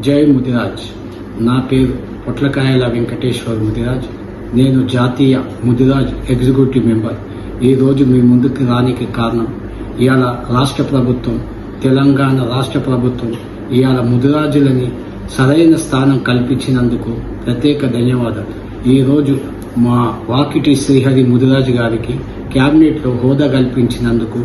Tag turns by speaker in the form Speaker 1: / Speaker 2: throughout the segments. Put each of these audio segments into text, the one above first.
Speaker 1: జై ముదిరాజ్. నా పేరు పొట్లకాయల వెంకటేశ్వర్ ముదిరాజ్. నేను జాతీయ ముదిరాజ్ ఎగ్జిక్యూటివ్ మెంబర్. ఈరోజు మీ ముందుకు రానికి కారణం, ఇవాళ రాష్ట్ర ప్రభుత్వం, తెలంగాణ రాష్ట్ర ప్రభుత్వం ఇవాళ ముదిరాజులని సరైన స్థానం కల్పించినందుకు ప్రత్యేక ధన్యవాదాలు. ఈరోజు మా వాకిటి శ్రీహరి ముదిరాజు గారికి క్యాబినెట్లో హోదా కల్పించినందుకు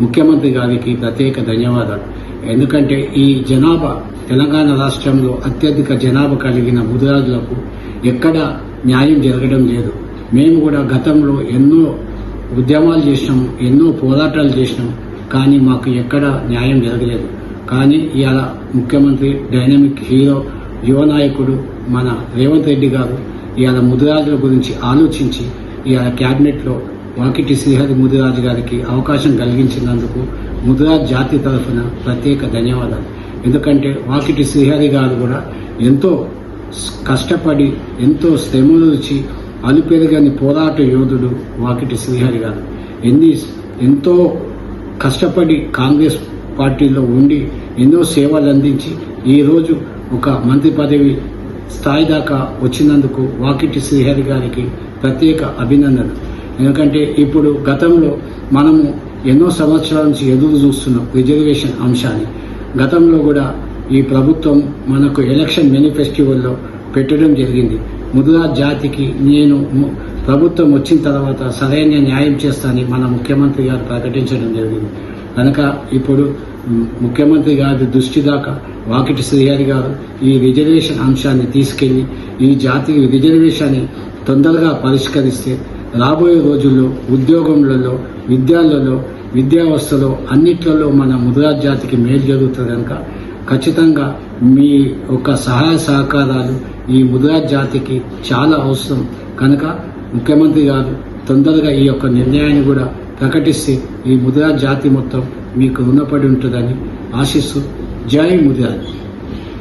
Speaker 1: ముఖ్యమంత్రి గారికి ప్రత్యేక ధన్యవాదాలు. ఎందుకంటే ఈ జనాభా తెలంగాణ రాష్ట్రంలో అత్యధిక జనాభా కలిగిన ముదిరాజులకు ఎక్కడ న్యాయం జరగడం లేదు. మేము కూడా గతంలో ఎన్నో ఉద్యమాలు చేసినాం, ఎన్నో పోరాటాలు చేసినాం, కానీ మాకు ఎక్కడ న్యాయం జరగలేదు. కానీ ఇవాళ ముఖ్యమంత్రి, డైనమిక్ హీరో, యువ నాయకుడు మన రేవంత్ రెడ్డి గారు ఇవాళ ముదిరాజుల గురించి ఆలోచించి ఇవాళ క్యాబినెట్లో వాకిటి శ్రీహరి ముదిరాజు గారికి అవకాశం కలిగించినందుకు ముదిరాజ్ జాతి తరఫున ప్రత్యేక ధన్యవాదాలు. ఎందుకంటే వాకిటి శ్రీహరి గారు కూడా ఎంతో కష్టపడి, ఎంతో శ్రమలు వచ్చి అలుపెరగని పోరాట యోధుడు వాకిటి శ్రీహరి గారు. ఎంతో కష్టపడి కాంగ్రెస్ పార్టీలో ఉండి ఎన్నో సేవలు అందించి ఈరోజు ఒక మంత్రి పదవి స్థాయి దాకా వచ్చినందుకు వాకిటి శ్రీహరి గారికి ప్రత్యేక అభినందనలు. ఎందుకంటే ఇప్పుడు గతంలో మనము ఎన్నో సంవత్సరాల నుంచి ఎదురు చూస్తున్నాం రిజర్వేషన్ అంశాన్ని. గతంలో కూడా ఈ ప్రభుత్వం మనకు ఎలక్షన్ మేనిఫెస్టోలో పెట్టడం జరిగింది. ముదిరాజ్ జాతికి నేను ప్రభుత్వం వచ్చిన తర్వాత సరైన న్యాయం చేస్తానని మన ముఖ్యమంత్రి గారు ప్రకటించడం జరిగింది. కనుక ఇప్పుడు ముఖ్యమంత్రి గారి దృష్టి దాకా వాకిటి శ్రీహరి గారు ఈ రిజర్వేషన్ అంశాన్ని తీసుకెళ్లి ఈ జాతి రిజర్వేషన్ని తొందరగా పరిష్కరిస్తే రాబోయే రోజుల్లో ఉద్యోగంలో, విద్యావస్థలో అన్నిట్లలో మన ముదిరాజ్ జాతికి మేలు జరుగుతుంది. కనుక ఖచ్చితంగా మీ ఒక సహాయ సహకారాలు ఈ ముదిరాజ్ జాతికి చాలా అవసరం. కనుక ముఖ్యమంత్రి గారు తొందరగా ఈ యొక్క నిర్ణయాన్ని కూడా ప్రకటిస్తే ఈ ముదిరాజ్ జాతి మొత్తం మీకు రుణపడి ఉంటుందని ఆశిస్తూ జై ముదిరాజ్.